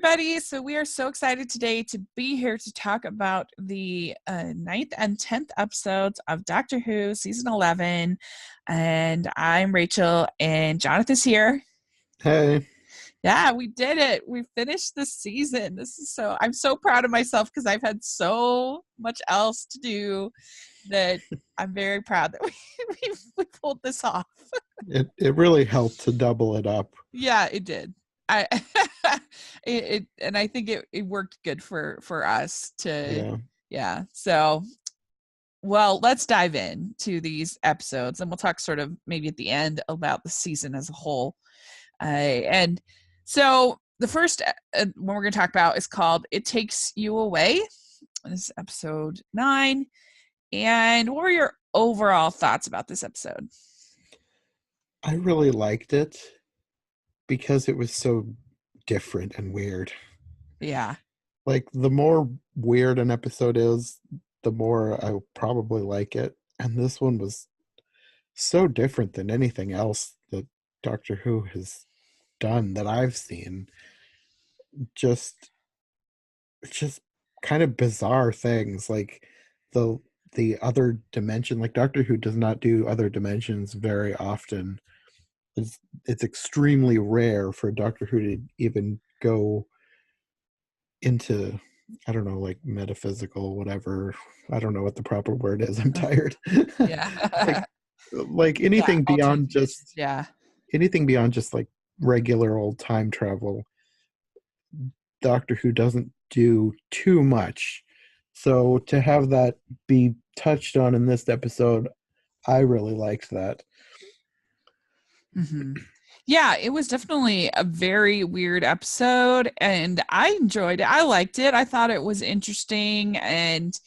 everybody. So we are so excited today to be here to talk about the 9th and 10th episodes of Doctor Who Season 11. And I'm Rachel, and Jonathan's here. Hey. Yeah, we did it. We finished the season. I'm so proud of myself because I've had so much else to do that I'm very proud that we pulled this off. It really helped to double it up. Yeah, it did. I and I think it worked good for us to yeah. So well, let's dive in to these episodes, and we'll talk sort of maybe at the end about the season as a whole. And so the first one we're going to talk about is called "It Takes You Away." This is episode 9. And what were your overall thoughts about this episode? I really liked it because it was so different and weird. Yeah. Like, the more weird an episode is, the more I probably like it. And this one was so different than anything else that Doctor Who has done that I've seen. Just kind of bizarre things, like the other dimension. Like, Doctor Who does not do other dimensions very often. It's extremely rare for Doctor Who to even go into, I don't know, like metaphysical, whatever. I don't know what the proper word is. I'm tired. Yeah. like anything beyond just anything beyond just like regular old time travel. Doctor Who doesn't do too much. So to have that be touched on in this episode, I really liked that. Mm-hmm. Yeah, it was definitely a very weird episode, and I enjoyed it. I liked it. I thought it was interesting, and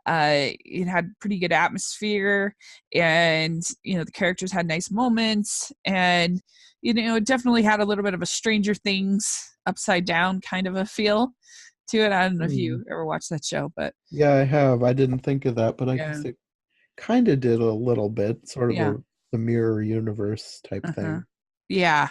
it had pretty good atmosphere, and the characters had nice moments, and it definitely had a little bit of a Stranger Things upside down kind of a feel to it. I don't know if you ever watched that show, but yeah, I have. I didn't think of that, but I guess it kind of did a little bit, sort of the mirror universe type thing. Yeah.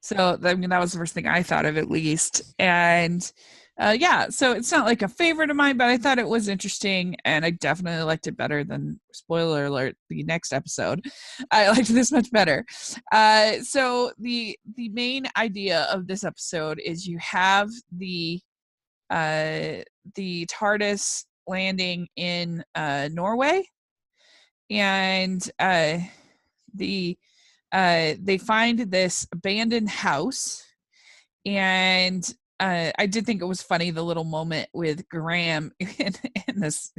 So, I mean, that was the first thing I thought of, at least. And so it's not like a favorite of mine, but I thought it was interesting, and I definitely liked it better than, spoiler alert, the next episode. I liked this much better. So the main idea of this episode is you have the TARDIS landing in Norway, and they find this abandoned house, and I did think it was funny, the little moment with Graham in this.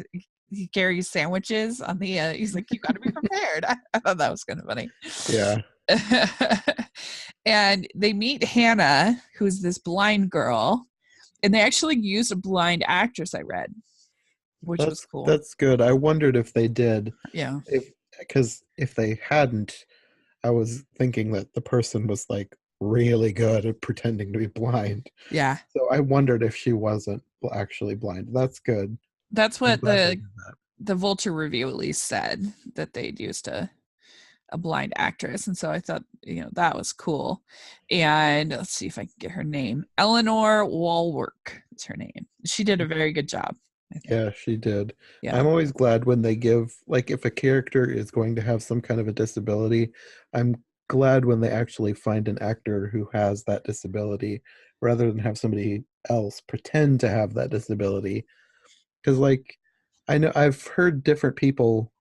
He carries sandwiches on the he's like, you got to be prepared. I thought that was kind of funny. Yeah. And they meet Hannah, who's this blind girl, and they actually used a blind actress, I read, which was cool. That's good. I wondered if they did. Yeah. Because if they hadn't, I was thinking that the person was like really good at pretending to be blind. Yeah. So I wondered if she wasn't actually blind. That's good. That's what the Vulture review at least said, that they'd used a blind actress. And so I thought, that was cool. And let's see if I can get her name. Eleanor Walwork is her name. She did a very good job. Yeah, she did. Yeah. I'm always glad when they give, like, if a character is going to have some kind of a disability, I'm glad when they actually find an actor who has that disability rather than have somebody else pretend to have that disability. Because, like, I know I've heard different people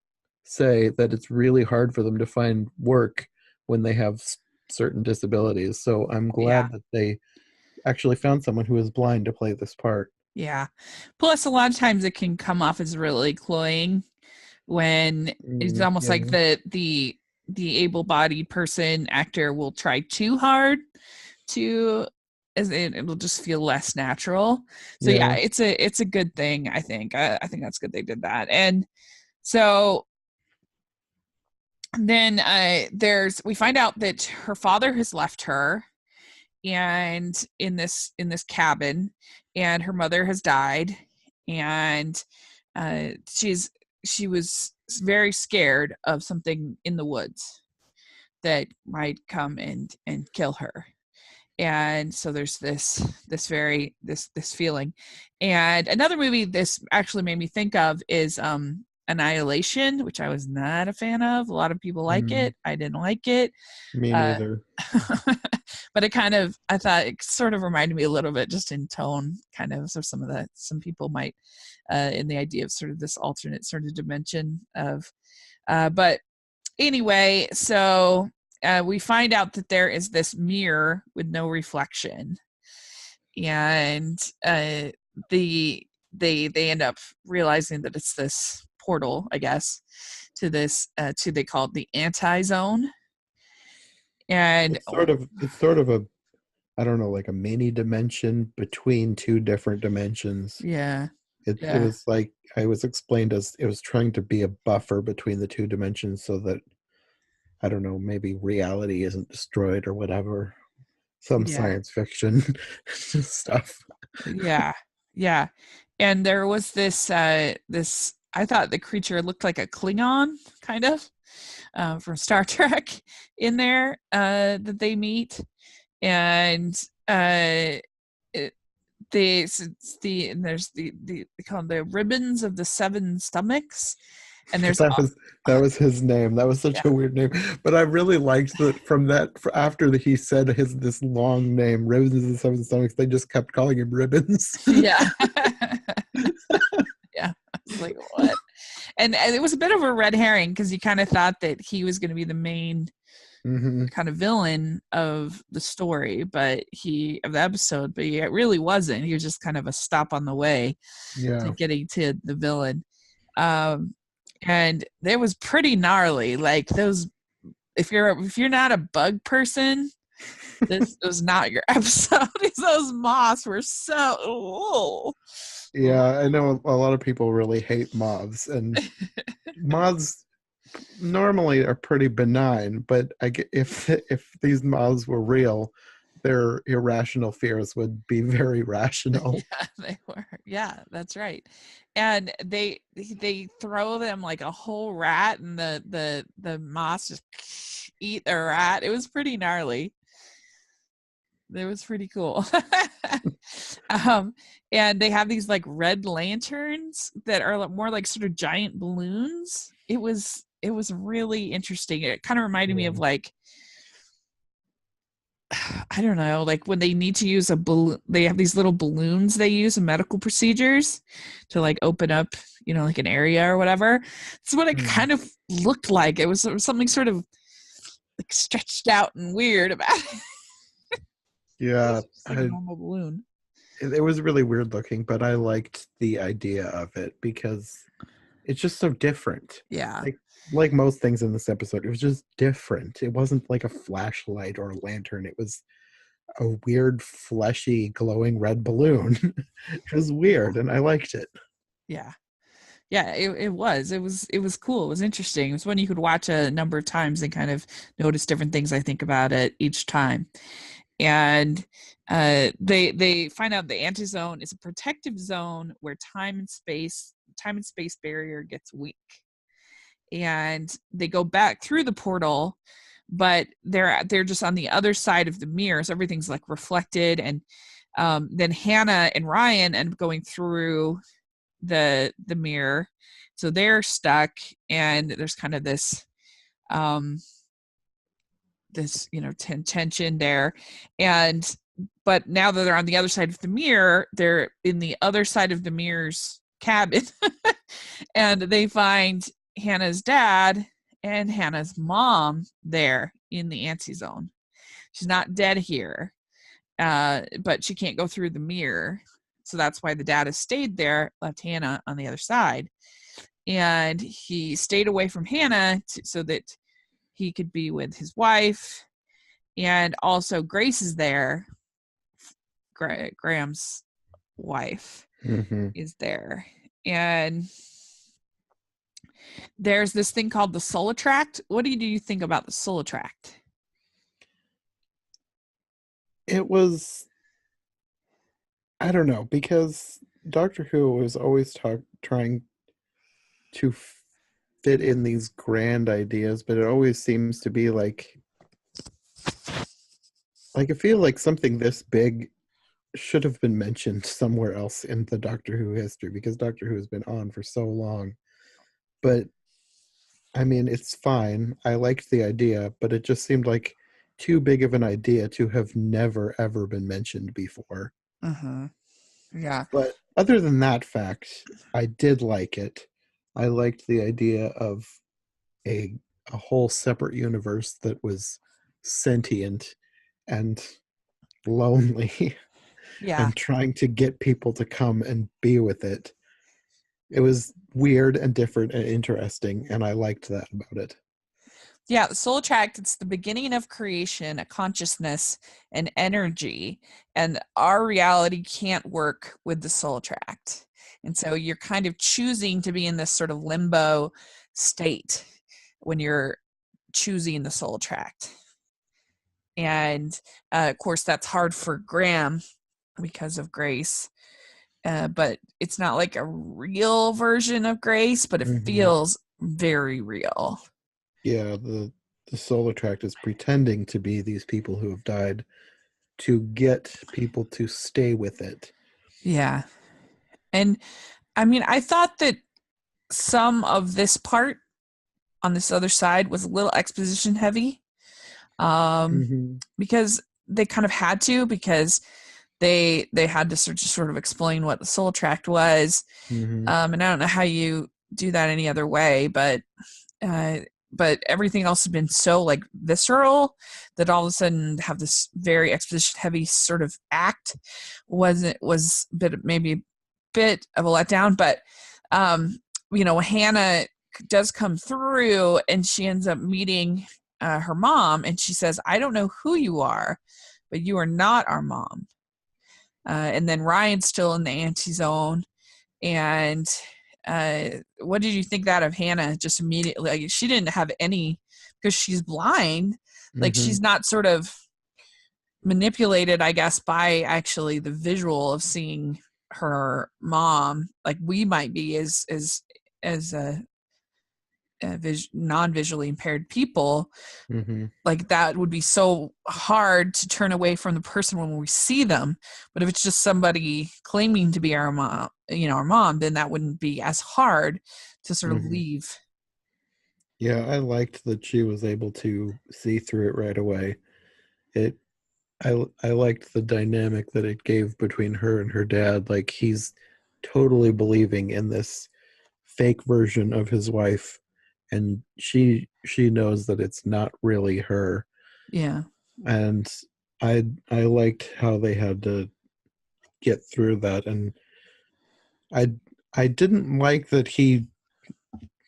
say that it's really hard for them to find work when they have certain disabilities. So I'm glad that they actually found someone who is blind to play this part. Yeah. Plus, a lot of times it can come off as really cloying when it's almost like the able-bodied person actor will try too hard to, as it will just feel less natural. So yeah, it's a good thing. I think that's good they did that. And so then we find out that her father has left her, and in this cabin, and her mother has died, and she was very scared of something in the woods that might come and kill her. And so there's this feeling. And another movie this actually made me think of is Annihilation, which I was not a fan of. A lot of people like it. I didn't like it. Me uh, neither. but it kind of, I thought it sort of reminded me a little bit just in tone, kind of. So some people might in the idea of sort of this alternate sort of dimension of but anyway, so we find out that there is this mirror with no reflection, and they end up realizing that it's this portal, I guess, to this to, they call it the anti-zone. And It's sort of a, I don't know, like a mini dimension between two different dimensions. yeah, It yeah, was like, I was explained as it was trying to be a buffer between the two dimensions so that, I don't know, maybe reality isn't destroyed or whatever. Some yeah, science fiction stuff. yeah, yeah. And there was this, I thought the creature looked like a Klingon, kind of, from Star Trek in there that they meet. And it, and there's they call them the ribbons of the seven stomachs, and there's That was his name. That was such yeah, a weird name, but I really liked that from that after he said his this long name, Ribbons and Seven Stomachs. They just kept calling him Ribbons. yeah. Yeah, I was like, what? And it was a bit of a red herring, because you kind of thought that he was going to be the main Mm-hmm. kind of villain of the story, but of the episode, but he really wasn't. He was just kind of a stop on the way to Yeah. getting to the villain. Um, and it was pretty gnarly. Like those, if you're not a bug person, this was not your episode. Those moths were so. Yeah, I know a lot of people really hate moths, and moths normally are pretty benign, but if these moths were real, their irrational fears would be very rational. Yeah, they were. Yeah, that's right. And they throw them like a whole rat, and the moths just eat the rat. It was pretty gnarly. It was pretty cool. um, and they have these like red lanterns that are more like sort of giant balloons. It was really interesting. It kind of reminded me Yeah. of like, I don't know, like when they need to use a balloon, they have these little balloons they use in medical procedures to like open up, like an area or whatever. That's what it Hmm. kind of looked like. It was something sort of like stretched out and weird about it. It Yeah, was just like a normal balloon. it was really weird looking, but I liked the idea of it because it's just so different. Yeah. Like most things in this episode, it was just different. It wasn't like a flashlight or a lantern. It was a weird, fleshy, glowing red balloon. It was weird, and I liked it. Yeah. Yeah, it was cool. It was interesting. It was one you could watch a number of times and kind of notice different things, I think, about it each time. And they find out the anti-zone is a protective zone where time and space barrier gets weak. And they go back through the portal, but they're just on the other side of the mirror, so everything's like reflected. And then Hannah and Ryan end up going through the mirror, so they're stuck. And there's kind of um this tension there. And but now that they're on the other side of the mirror, they're in the other side of the mirror's cabin. And they find Hannah's dad and Hannah's mom there in the anti-zone. She's not dead here, but she can't go through the mirror. So that's why the dad has stayed there, left Hannah on the other side. And he stayed away from Hannah so that he could be with his wife. And also Grace is there. Graham's wife Hmm. is there. And there's this thing called the soul attract. What do you think about the soul attract? It was, I don't know, because Doctor Who was always trying to fit in these grand ideas, but it always seems to be like Like, I feel like something this big should have been mentioned somewhere else in the Doctor Who history, because Doctor Who has been on for so long. But I mean, it's fine. I liked the idea, but it just seemed like too big of an idea to have never ever been mentioned before. Mm-hmm. Yeah. But other than that fact, I did like it. I liked the idea of a a whole separate universe that was sentient and lonely Yeah. and trying to get people to come and be with it. It was weird and different and interesting, and I liked that about it. Yeah, the soul tract, it's the beginning of creation, a consciousness and energy. And our reality can't work with the soul tract. And so you're kind of choosing to be in this sort of limbo state when you're choosing the soul tract. And of course, that's hard for Graham because of Grace. But it's not like a real version of Grace, but it Hmm. feels very real. Yeah, the solar tract is pretending to be these people who have died to get people to stay with it. Yeah. And I mean, I thought that some of this part on this other side was a little exposition heavy, um, Hmm. because they kind of had to, because they had to sort of explain what the soul tract was. Hmm. And I don't know how you do that any other way, uh, but everything else has been so like visceral that all of a sudden have this very exposition heavy sort of act was a bit, maybe a bit of a letdown. But um Hannah does come through, and she ends up meeting her mom, and she says, I don't know who you are, but you are not our mom. And then Ryan's still in the anti-zone. And what did you think that of Hannah just immediately? Like, she didn't have any, because she's blind. Like, Hmm. she's not sort of manipulated, I guess, by actually the visual of seeing her mom, like we might be as non-visually impaired people. Hmm. Like, that would be so hard to turn away from the person when we see them. But if it's just somebody claiming to be our mom, our mom, then that wouldn't be as hard to sort of Hmm. leave. Yeah, I liked that she was able to see through it right away. It I liked the dynamic that it gave between her and her dad. Like, he's totally believing in this fake version of his wife, and she knows that it's not really her. Yeah. And I liked how they had to get through that. And I I didn't like that he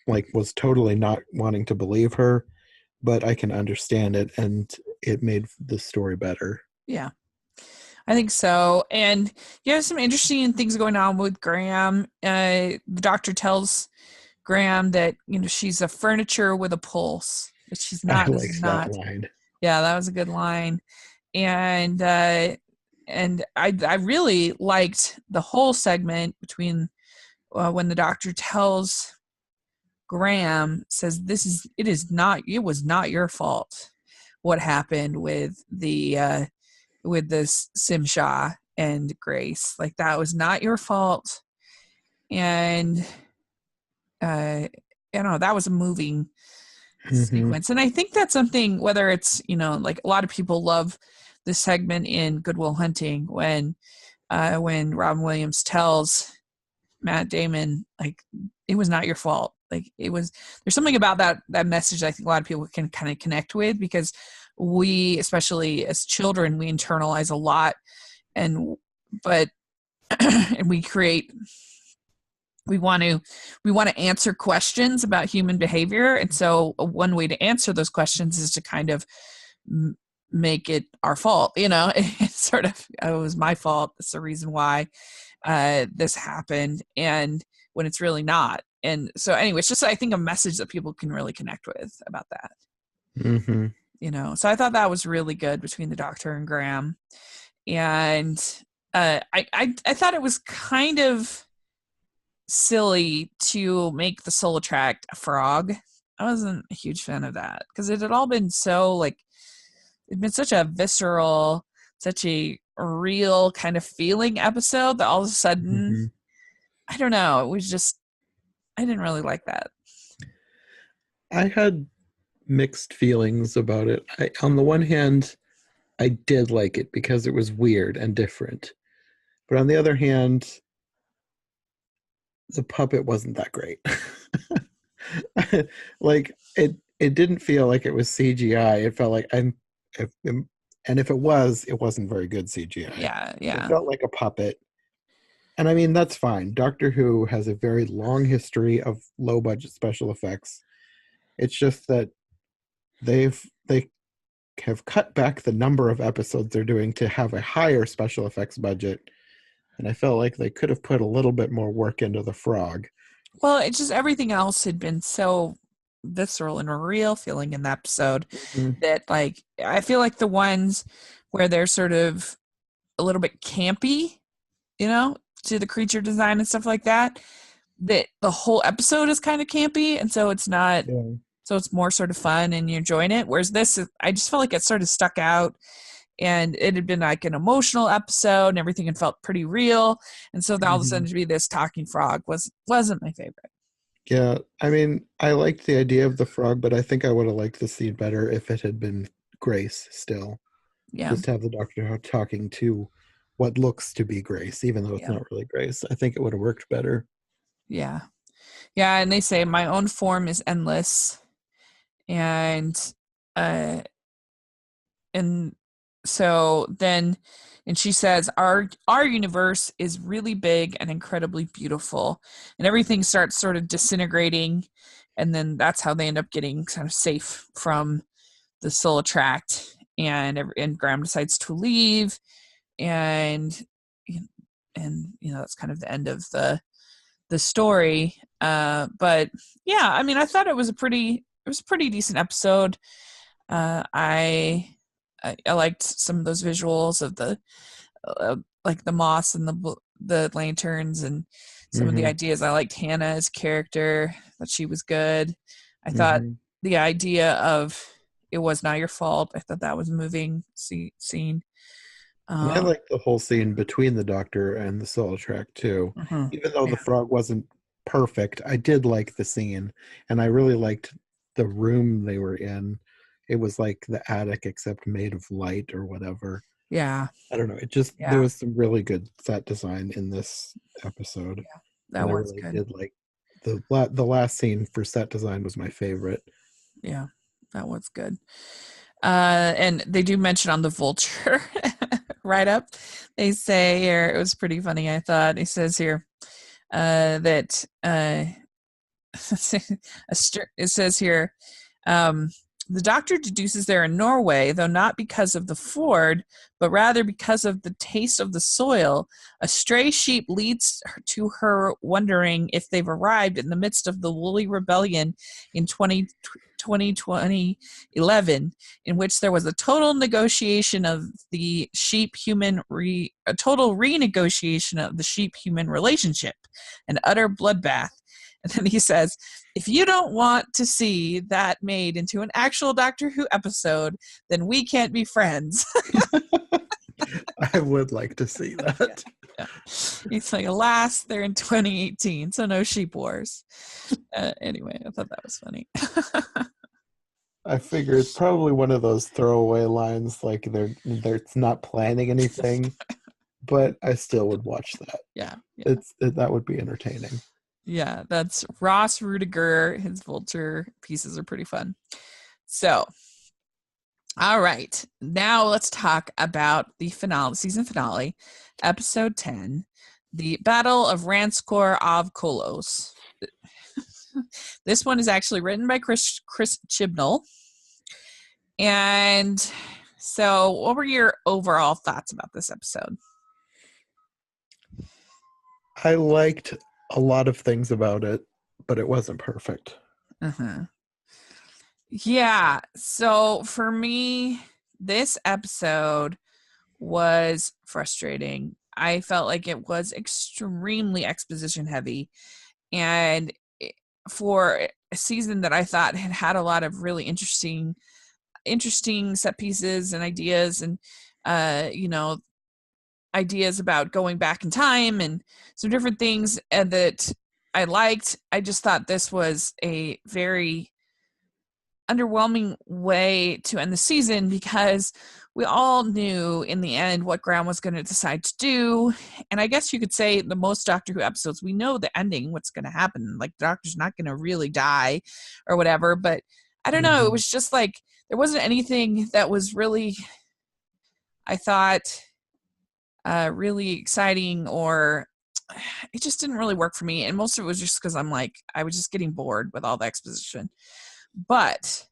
like was totally not wanting to believe her, but I can understand it, and it made the story better. Yeah, I think so. And you have some interesting things going on with Graham. The doctor tells Graham that she's a furniture with a pulse. That she's I not. This is liked that not. line. Yeah, that was a good line. And I really liked the whole segment between when the doctor tells Graham, says, it was not your fault what happened with this Simsha and Grace. Like, that was not your fault. And that was a moving Hmm. sequence. And I think that's something, whether it's, like, a lot of people love this segment in Good Will Hunting when Robin Williams tells Matt Damon, like, it was not your fault. Like, there's something about that message I think a lot of people can kind of connect with, because we, especially as children, we internalize a lot. And but and we want to answer questions about human behavior. And so one way to answer those questions is to kind of make it our fault. It's sort of, oh, it was my fault, that's the reason why this happened, and when it's really not. And so anyway, it's just, I think, a message that people can really connect with about that. Hmm. So I thought that was really good between the doctor and Graham. And I thought it was kind of silly to make the soul attract a frog. I wasn't a huge fan of that, because it had all been so, like, It's been such a visceral, such a real kind of feeling episode that all of a sudden, Mm-hmm. I don't know, it was just, I didn't really like that. I had mixed feelings about it. On the one hand, I did like it because it was weird and different. But on the other hand, the puppet wasn't that great. Like it didn't feel like it was CGI. It felt like if, and if it wasn't very good CGI. Yeah, It yeah, felt like a puppet. And I mean, that's fine. Doctor Who has a very long history of low budget special effects. It's just that they have cut back the number of episodes they're doing to have a higher special effects budget. And I felt like they could have put a little bit more work into the frog. well, it's just everything else had been so visceral and real feeling in the episode Mhm. that, like, I feel like the ones where they're sort of a little bit campy, you know, to the creature design and stuff like that, that the whole episode is kind of campy, and so it's not, Yeah. so it's more sort of fun and you're enjoying it. Whereas this, I just felt like it sort of stuck out, and it had been like an emotional episode, and everything had felt pretty real, and so then all of a sudden Mhm. to be this talking frog wasn't my favorite. Yeah, I mean, I liked the idea of the frog, but I think I would have liked the scene better if it had been Grace still. Yeah, Just have the doctor talking to what looks to be Grace, even though it's yeah, not really Grace. I think it would have worked better. yeah, yeah. And they say my own form is endless, and uh and so then, and she says our universe is really big and incredibly beautiful, and everything starts sort of disintegrating, and then that's how they end up getting kind of safe from the soul attract, and Graham decides to leave, and you know, that's kind of the end of the story. But yeah, I mean, I thought it was a pretty decent episode. uh i I liked some of those visuals of the like the moss and the lanterns, and some of the Hmm. ideas. I liked Hannah's character; that she was good. I thought Hmm. the idea of it was not your fault. I thought that was a moving scene. And I Uh, like the whole scene between the doctor and the soul track too. mhm. Even though the Yeah, frog wasn't perfect, I did like the scene, and I really liked the room they were in. It was like the attic, except made of light or whatever. yeah, I don't know. It just there yeah, was some really good set design in this episode, yeah. and That I was really good. did like the last scene for set design was my favorite. Yeah, that was good. And they do mention on the vulture write up. They say here, it was pretty funny. I thought it says here that it says here, um, the doctor deduces they're in Norway, though not because of the ford, but rather because of the taste of the soil. A stray sheep leads to her wondering if they've arrived in the midst of the woolly rebellion in 2011, in which there was a total negotiation of the sheep human a total renegotiation of the sheep human relationship, an utter bloodbath. And then he says, if you don't want to see that made into an actual Doctor Who episode, then we can't be friends. I would like to see Yeah, that. yeah. He's like, alas, they're in 2018, so no sheep wars. Anyway, I thought that was funny. I figure it's probably one of those throwaway lines, like they're not planning anything, but I still would watch that. Yeah, yeah, That would be entertaining. yeah. That's Ross Rudiger. His vulture pieces are pretty fun. So, all right. Now let's talk about the finale, season finale, episode 10, the Battle of Ranskoor of Kolos. This one is actually written by Chris Chibnall. And so, what were your overall thoughts about this episode? I liked a lot of things about it, but it wasn't perfect. Uh-huh. Yeah. So for me, this episode was frustrating. I felt like it was extremely exposition heavy. And for a season that I thought had had a lot of really interesting interesting set pieces and ideas, and ideas about going back in time and some different things that I liked. I just thought this was a very underwhelming way to end the season, because we all knew in the end what Graham was going to decide to do. And I guess you could say the most Doctor Who episodes, we know the ending, what's going to happen. Like, the Doctor's not going to really die or whatever. But I don't know. It was just like, there wasn't anything that was really, I thought, really exciting, or it just didn't really work for me. And most of it was just because I was just getting bored with all the exposition. But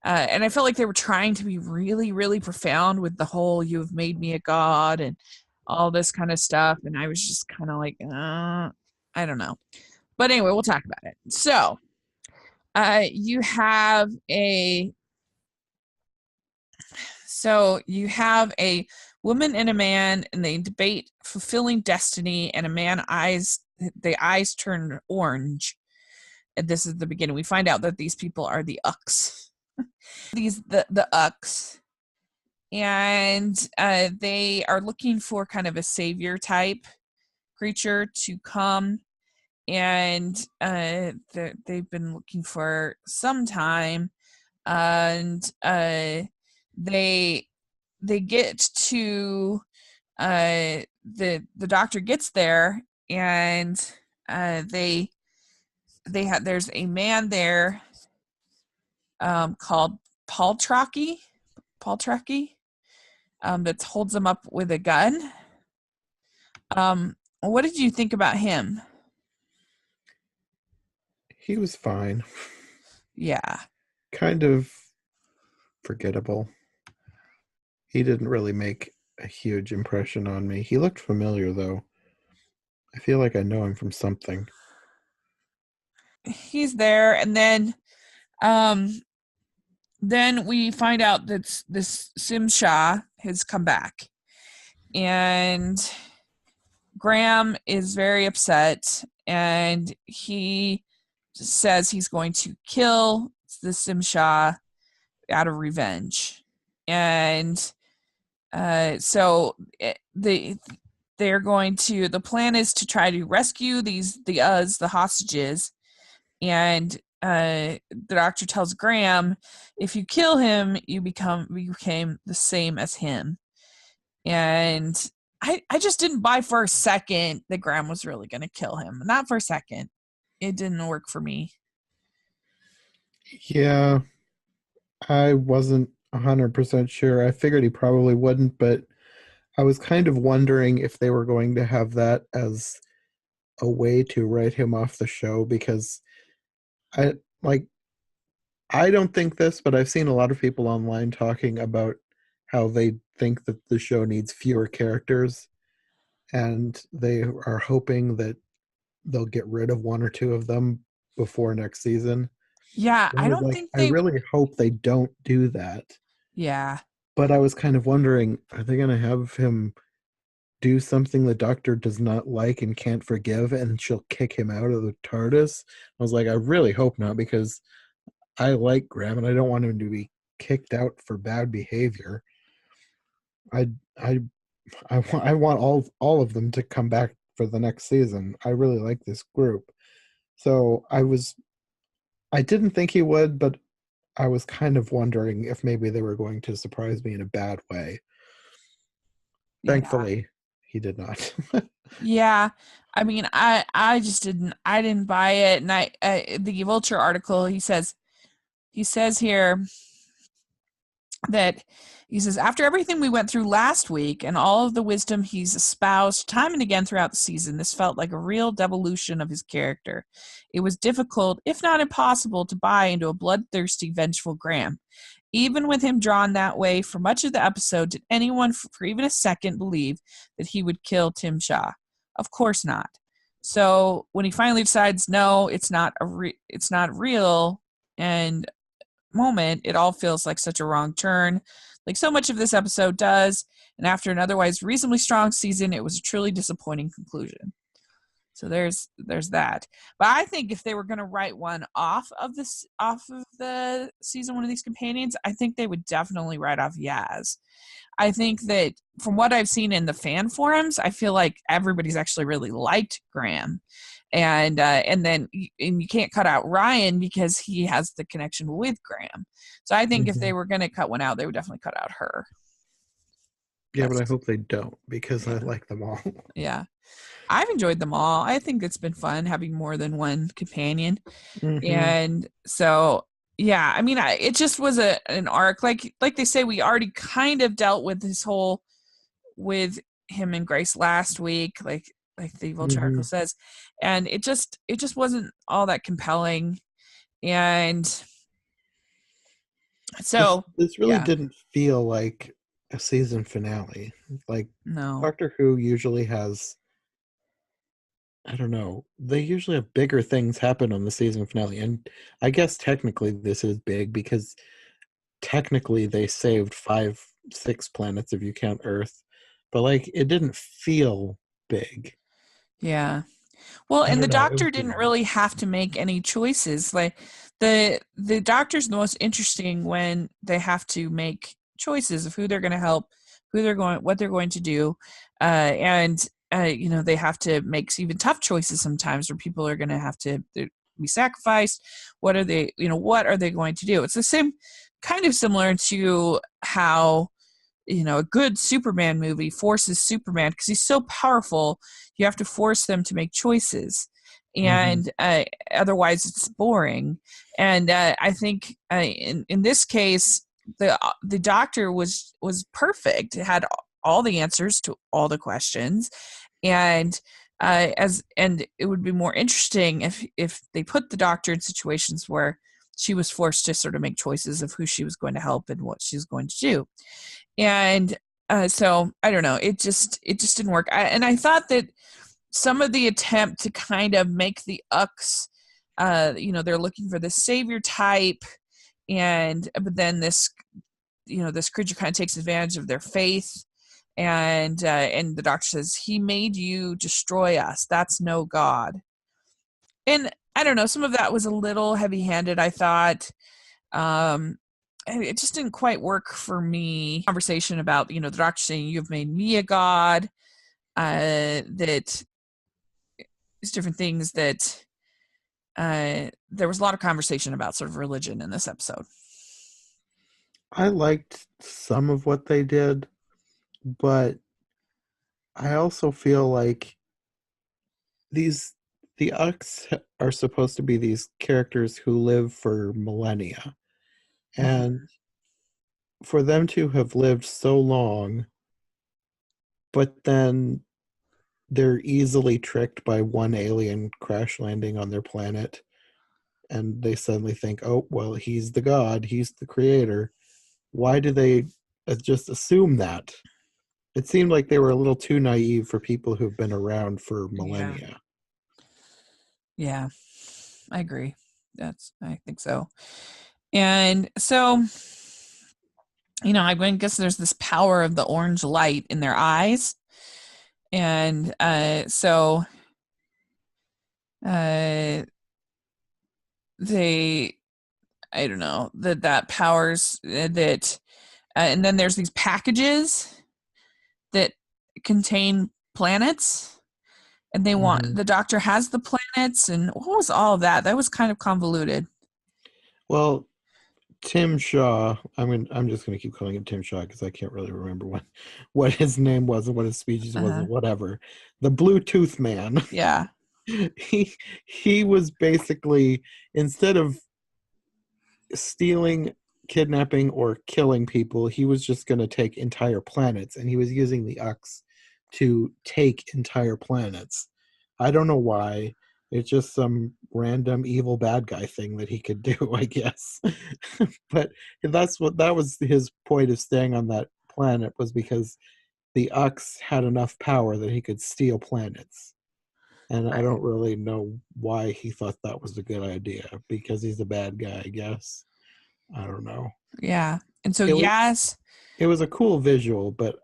and I felt like they were trying to be really, really profound with the whole "you have made me a god" and all this kind of stuff. And I was just kind of like, I don't know. But anyway, we'll talk about it. So you have a woman and a man, and they debate fulfilling destiny, and the eyes turn orange. And this is the beginning. We find out that these people are the Uks. The Uks, and they are looking for kind of a savior type creature to come, and they've been looking for some time, and they get to the Doctor gets there, and there's a man there called Paul Traki, that holds him up with a gun. What did you think about him? He was fine. Yeah. Kind of forgettable. He didn't really make a huge impression on me. He looked familiar, though. I feel like I know him from something. He's there, and then we find out that this Simsha has come back, and Graham is very upset, and he says he's going to kill the Simsha out of revenge. And so they're going to, the plan is to try to rescue the hostages. And the Doctor tells Graham, if you kill him, you became the same as him. And I just didn't buy for a second that Graham was really going to kill him. Not for a second. It didn't work for me. Yeah, I wasn't 100% sure. I figured he probably wouldn't, but I was kind of wondering if they were going to have that as a way to write him off the show, because I don't think this, but I've seen a lot of people online talking about how they think that the show needs fewer characters, and they are hoping that they'll get rid of one or two of them before next season. Yeah, I I was don't like, think I really hope they don't do that. Yeah. But I was kind of wondering, are they going to have him do something the Doctor does not like and can't forgive, and she'll kick him out of the TARDIS? I was like, I really hope not, because I like Graham and I don't want him to be kicked out for bad behavior. I I I want all of them to come back for the next season. I really like this group. So I didn't think he would, but I was kind of wondering if maybe they were going to surprise me in a bad way. Yeah. Thankfully, he did not. Yeah. I mean, I just didn't buy it. And the Vulture article, he says here that he says, after everything we went through last week and all of the wisdom he's espoused time and again throughout the season, this felt like a real devolution of his character. It was difficult, if not impossible, to buy into a bloodthirsty, vengeful Graham. Even with him drawn that way for much of the episode, did anyone for even a second believe that he would kill Tim Shaw? Of course not. So when he finally decides, no, it's not real, and moment, it all feels like such a wrong turn, like so much of this episode does. And after an otherwise reasonably strong season, it was a truly disappointing conclusion. So there's that. But I think if they were going to write one off of the season one of these companions, I think they would definitely write off Yaz. I think that from what I've seen in the fan forums, I feel like everybody's actually really liked Graham, and then you can't cut out Ryan because he has the connection with Graham. So I think if they were going to cut one out, they would definitely cut out her. Yeah, but I hope they don't, because I like them all. Yeah. I've enjoyed them all. I think it's been fun having more than one companion. And so, yeah, I mean, it just was an arc. Like they say, we already kind of dealt with this whole, with him and Grace last week, like the evil charcoal says. And it just wasn't all that compelling. And so this really didn't feel like a season finale. Like, no. Doctor Who usually has, I don't know, they usually have bigger things happen on the season finale. And I guess technically this is big because technically they saved 6 planets if you count Earth. But like, it didn't feel big. Yeah. Well, and the Doctor didn't really have to make any choices. Like the Doctor's the most interesting when they have to make choices of who they're going to help, what they're going to do, and they have to make even tough choices sometimes, where people are going to have to be sacrificed. What are they going to do? It's the same, kind of similar to how a good Superman movie forces Superman, because he's so powerful, you have to force them to make choices, and otherwise it's boring. And I think in this case, the Doctor was perfect. It had all the answers to all the questions, and and it would be more interesting if they put the Doctor in situations where she was forced to sort of make choices of who she was going to help and what she's going to do. And so I don't know, it just didn't work. And I thought that some of the attempt to kind of make the Ux, they're looking for the savior type, but then this creature kind of takes advantage of their faith, and the Doctor says, he made you destroy us, that's no god. And I don't know, some of that was a little heavy-handed, I thought. It just didn't quite work for me. Conversation about, the Doctor saying, you've made me a god, that these different things that there was a lot of conversation about sort of religion in this episode. I liked some of what they did, but I also feel like the Ux are supposed to be these characters who live for millennia. And for them to have lived so long, but then they're easily tricked by one alien crash landing on their planet, and they suddenly think, oh, well, he's the god, he's the creator. Why do they just assume that? It seemed like they were a little too naive for people who've been around for millennia. Yeah, I agree. I think so. And so, I guess there's this power of the orange light in their eyes. And so they, I don't know, that powers that, and then there's these packages that contain planets, and they want, the Doctor has the planets, and what was all of that? That was kind of convoluted. Well, Tim Shaw, I'm just going to keep calling him Tim Shaw because I can't really remember what his name was and what his species was and whatever. The Bluetooth man. Yeah. He was basically, instead of stealing, kidnapping, or killing people, he was just going to take entire planets, and he was using the Ux to take entire planets. I don't know why. It's just some random evil bad guy thing that he could do, I guess. But that was his point of staying on that planet, was because the Ux had enough power that he could steal planets. And I don't really know why he thought that was a good idea, because he's a bad guy, I guess. I don't know. Yeah. And so, it was a cool visual, but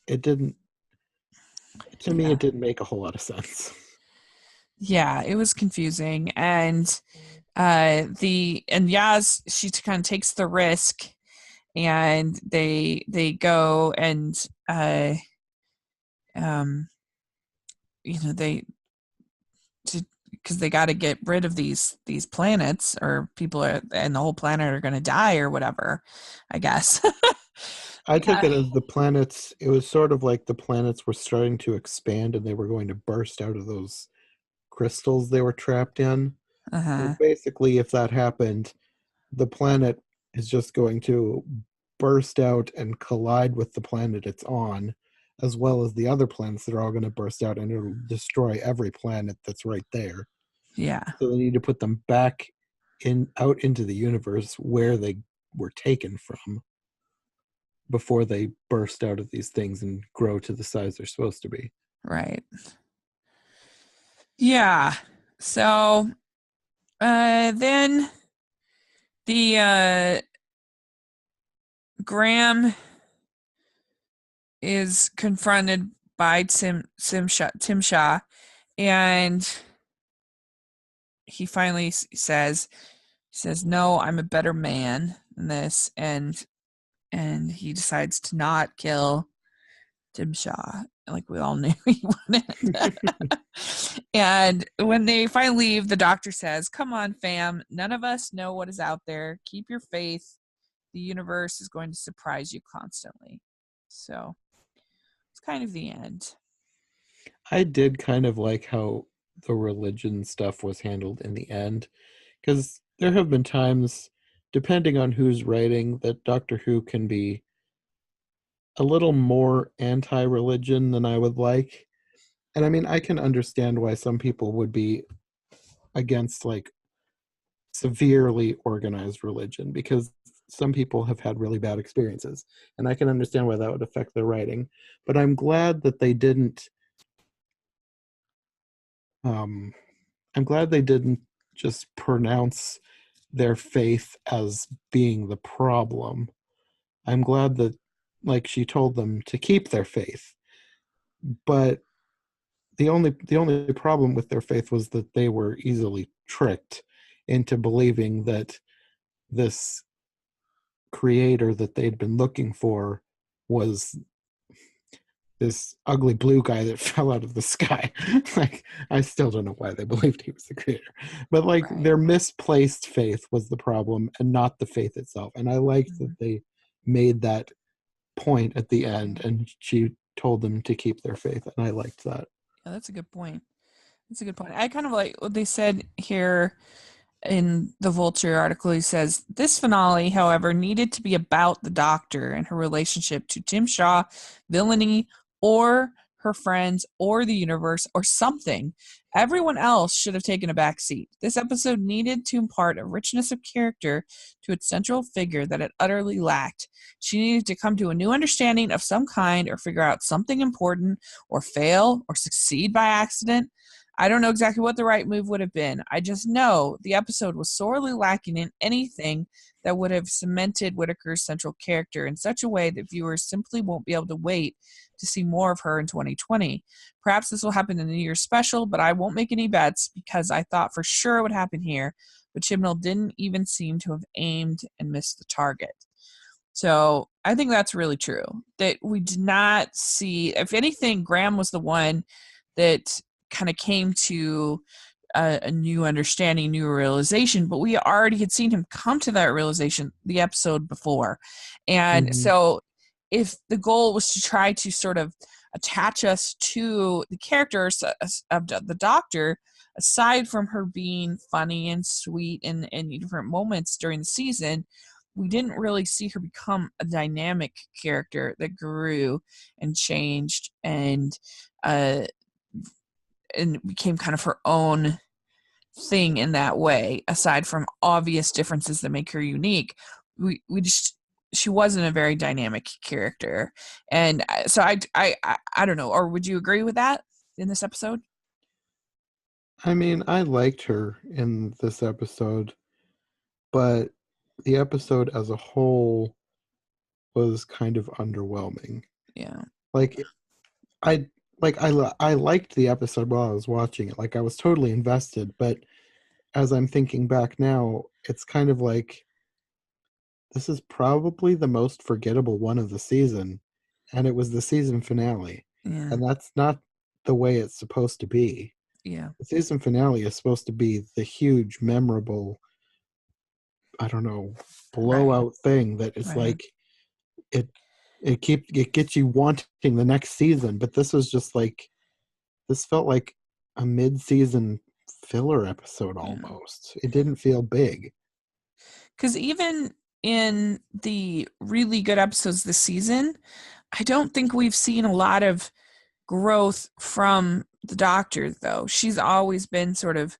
it didn't, to me, it didn't make a whole lot of sense. Yeah, it was confusing. And Yaz, she kind of takes the risk, and they go and um they to because they got to get rid of these planets, or people are, and the whole planet are going to die or whatever, I guess. I took Yeah. it as the planets, it was sort of like the planets were starting to expand and they were going to burst out of those crystals they were trapped in. And Uh-huh. basically, if that happened, the planet is just going to burst out and collide with the planet it's on, as well as the other planets that are all going to burst out, and it'll destroy every planet that's right there. Yeah. So they need to put them back in out into the universe where they were taken from before they burst out of these things and grow to the size they're supposed to be. Right. Yeah. So then the Graham is confronted by Tim Shaw, and he finally says, "No, I'm a better man than this," and he decides to not kill Tim Shaw, like we all knew he wouldn't. And when they finally leave, the doctor says, "Come on, fam. None of us know what is out there. Keep your faith. The universe is going to surprise you constantly." So it's kind of the end. I did kind of like how the religion stuff was handled in the end, because there have been times, depending on who's writing, that Doctor Who can be a little more anti religion than I would like. And I mean, I can understand why some people would be against like severely organized religion, because some people have had really bad experiences. And I can understand why that would affect their writing. But I'm glad that they didn't. Um, I'm glad they didn't just pronounce their faith as being the problem. I'm glad that, like, she told them to keep their faith, but the only problem with their faith was that they were easily tricked into believing that this creator that they'd been looking for was this ugly blue guy that fell out of the sky. Like, I still don't know why they believed he was the creator, but like Right. their misplaced faith was the problem and not the faith itself. And I liked that Mhm. they made that point at the end, and she told them to keep their faith, and I liked that. Yeah, that's a good point. That's a good point. I kind of like what they said here in the Vulture article. He says this finale, however, needed to be about the Doctor and her relationship to Tim Shaw, villainy, or her friends, or the universe, or something. Everyone else should have taken a back seat. This episode needed to impart a richness of character to its central figure that it utterly lacked. She needed to come to a new understanding of some kind, or figure out something important, or fail, or succeed by accident. I don't know exactly what the right move would have been. I just know the episode was sorely lacking in anything that would have cemented Whittaker's central character in such a way that viewers simply won't be able to wait to see more of her in 2020. Perhaps this will happen in the New Year's special, but I won't make any bets because I thought for sure it would happen here. But Chibnall didn't even seem to have aimed and missed the target. So I think that's really true. That we did not see, if anything, Graham was the one that kind of came to a new understanding, new realization, but we already had seen him come to that realization the episode before. And Mm-hmm. so if the goal was to try to sort of attach us to the characters of the Doctor, aside from her being funny and sweet in different moments during the season, we didn't really see her become a dynamic character that grew and changed uh and became kind of her own thing in that way, aside from obvious differences that make her unique. We just, she wasn't a very dynamic character. And so I don't know, or would you agree with that in this episode? I mean, I liked her in this episode, but the episode as a whole was kind of underwhelming. Yeah. Like, I like I liked the episode while I was watching it. Like I was totally invested, but as I'm thinking back now, it's kind of like this is probably the most forgettable one of the season, and it was the season finale. Yeah. And that's not the way it's supposed to be. Yeah. The season finale is supposed to be the huge, memorable, I don't know, Right. blowout thing that is Right. like it it gets you wanting the next season, but this was just like this felt like a mid-season filler episode Yeah. almost. It didn't feel big. Because even in the really good episodes this season, I don't think we've seen a lot of growth from the Doctor, though. She's always been sort of,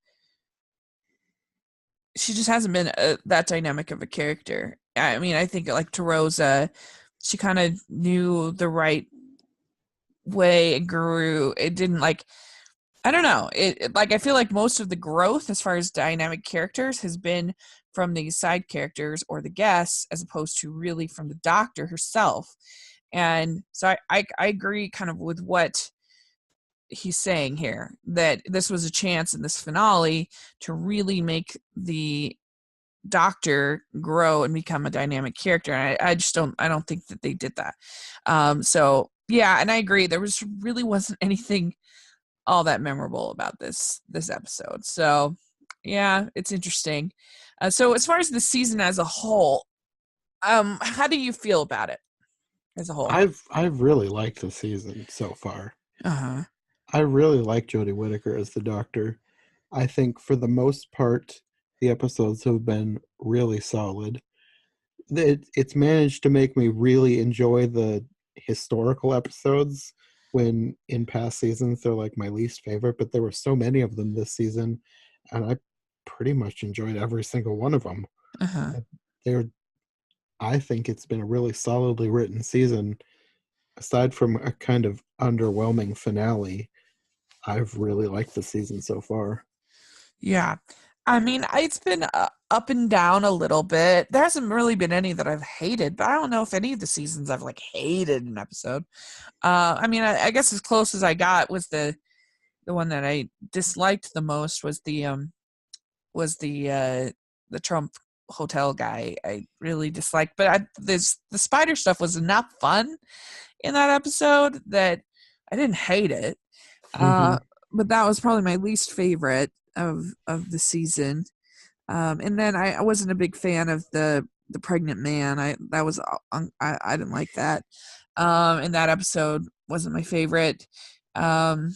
she just hasn't been that dynamic of a character. I mean, I think like to Rosa, she kind of knew the right way and grew. It didn't like, I don't know. Like I feel like most of the growth as far as dynamic characters has been from these side characters or the guests as opposed to really from the Doctor herself. And so I agree kind of with what he's saying here, that this was a chance in this finale to really make the Doctor grow and become a dynamic character. And I just I don't think that they did that. So yeah, and I agree. There was really wasn't anything all that memorable about this episode. So yeah, it's interesting. So as far as the season as a whole, how do you feel about it as a whole? I've really liked the season so far. Uh-huh. I really like Jodie Whittaker as the Doctor. I think for the most part, the episodes have been really solid. It's managed to make me really enjoy the historical episodes when in past seasons they're like my least favorite, but there were so many of them this season, and I pretty much enjoyed every single one of them. Uh-huh. They're, I think it's been a really solidly written season. Aside from a kind of underwhelming finale, I've really liked the season so far. Yeah. I mean, it's been up and down a little bit. There hasn't really been any that I've hated, but I don't know if any of the seasons I've like hated an episode. I mean, I guess as close as I got was the one that I disliked the most was the Trump hotel guy. I really disliked, but the spider stuff was enough fun in that episode that I didn't hate it. Hmm. Uh, but that was probably my least favorite of the season. And then I wasn't a big fan of the pregnant man. I didn't like that. And that episode wasn't my favorite. Um,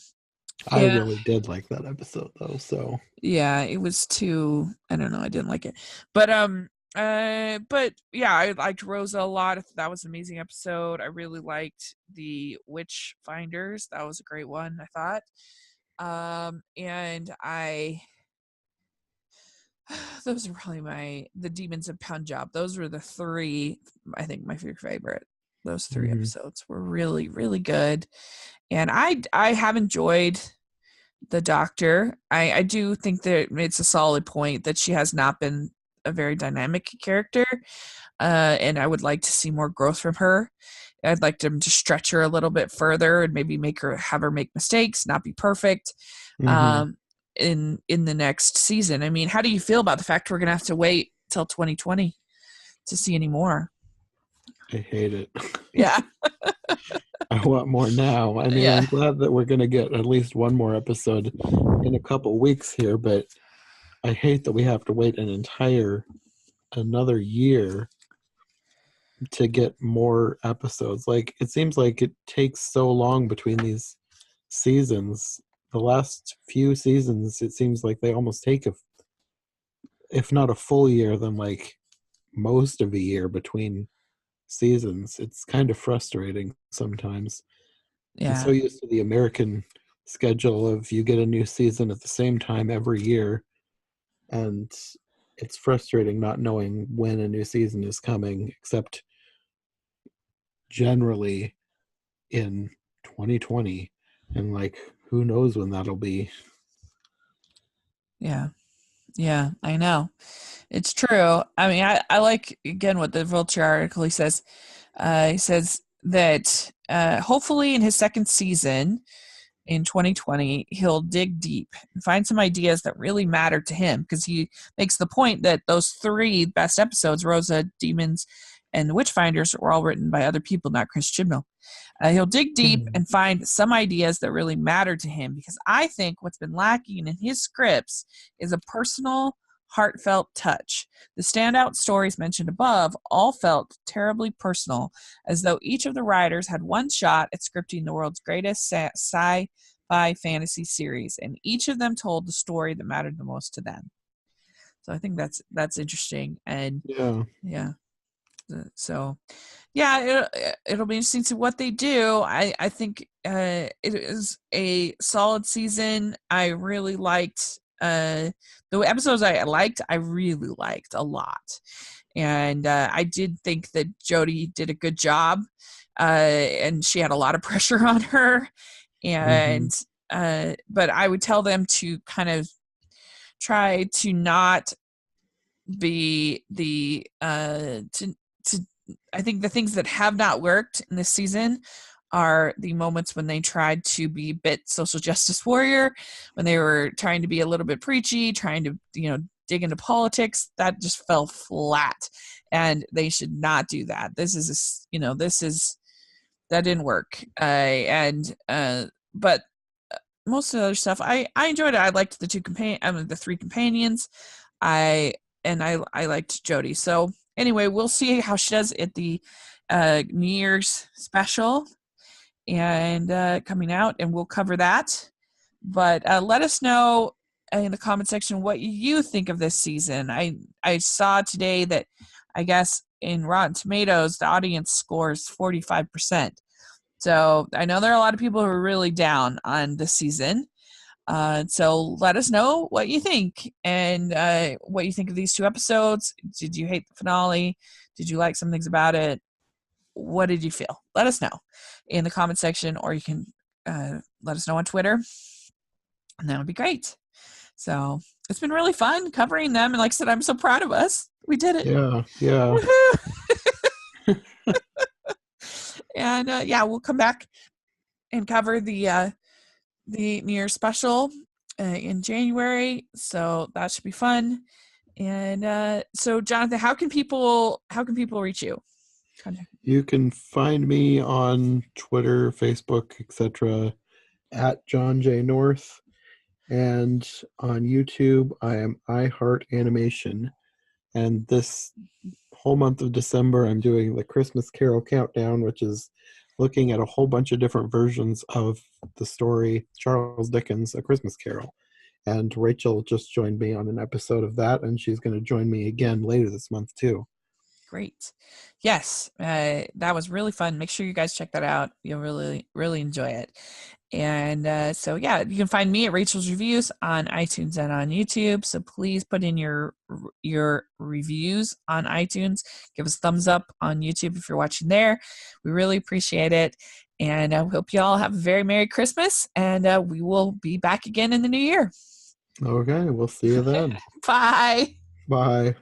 I yeah, really did like that episode though, so yeah, it was too. I don't know. I didn't like it, but yeah, I liked Rosa a lot. That was an amazing episode. I really liked the Witch Finders. That was a great one, I thought. And I those are probably the Demons of Punjab. Those were the three, I think, my favorite. Those three hmm. episodes were really, really good. And I have enjoyed the Doctor. I do think that it's a solid point that she has not been a very dynamic character. And I would like to see more growth from her. I'd like them to stretch her a little bit further and maybe have her make mistakes, not be perfect. Hmm. Um, in the next season. I mean, how do you feel about the fact we're gonna have to wait till 2020 to see any more? I hate it. Yeah, I want more now. I mean, yeah, I'm glad that we're gonna get at least one more episode in a couple weeks here, but I hate that we have to wait another year to get more episodes. Like it seems like it takes so long between these seasons. The last few seasons, it seems like they almost take if not a full year, then like most of a year between seasons. It's kind of frustrating sometimes. I'm so yeah, used to the American schedule of you get a new season at the same time every year, and it's frustrating not knowing when a new season is coming, except generally in 2020. And like, who knows when that'll be? yeah, yeah. I know it's true. I mean, I like again what the Vulture article he says. He says that hopefully in his second season, in 2020, he'll dig deep and find some ideas that really matter to him, because he makes the point that those 3 best episodes, Rosa, Demons, and the Witchfinders, were all written by other people, not Chris Chibnall. He'll dig deep and find some ideas that really matter to him, because I think what's been lacking in his scripts is a personal, heartfelt touch. The standout stories mentioned above all felt terribly personal, as though each of the writers had one shot at scripting the world's greatest sci-fi fantasy series, and each of them told the story that mattered the most to them. So I think that's interesting. And yeah. So yeah, it'll be interesting to see what they do. I think it is a solid season. I really liked the episodes I really liked a lot. And I did think that Jodie did a good job, and she had a lot of pressure on her. And but I would tell them to kind of try to not be the I think the things that have not worked in this season are the moments when they tried to be a bit social justice warrior, when they were trying to be a little bit preachy, trying to, dig into politics. That just fell flat, and they should not do that. That didn't work. But most of the other stuff, I enjoyed it. I liked the 3 companions. I liked Jodie. So anyway, we'll see how she does at the New Year's special and coming out, and we'll cover that. But let us know in the comment section what you think of this season. I saw today that I guess in Rotten Tomatoes the audience scores 45%. So I know there are a lot of people who are really down on this season. So let us know what you think, and what you think of these 2 episodes. Did you hate the finale? Did you like some things about it? What did you feel? Let us know in the comment section, or you can let us know on Twitter, and that would be great. So it's been really fun covering them, and like I said, I'm so proud of us. We did it. Yeah. And we'll come back and cover the New Year's special in January, so that should be fun. And so Jonathan, how can people reach you? You can find me on Twitter, Facebook, etc. at John J. North, and on YouTube I am iHeart Animation. And this whole month of December I'm doing the Christmas Carol Countdown, which is looking at a whole bunch of different versions of the story Charles Dickens' A Christmas Carol. And Rachel just joined me on an episode of that, and she's going to join me again later this month too. Great. Yes, that was really fun. Make sure you guys check that out. You'll really, really enjoy it. And so, yeah, you can find me at Rachel's Reviews on iTunes and on YouTube. So please put in your reviews on iTunes. Give us a thumbs up on YouTube if you're watching there. We really appreciate it. And I hope you all have a very Merry Christmas. And we will be back again in the new year. Okay, we'll see you then. Bye. Bye.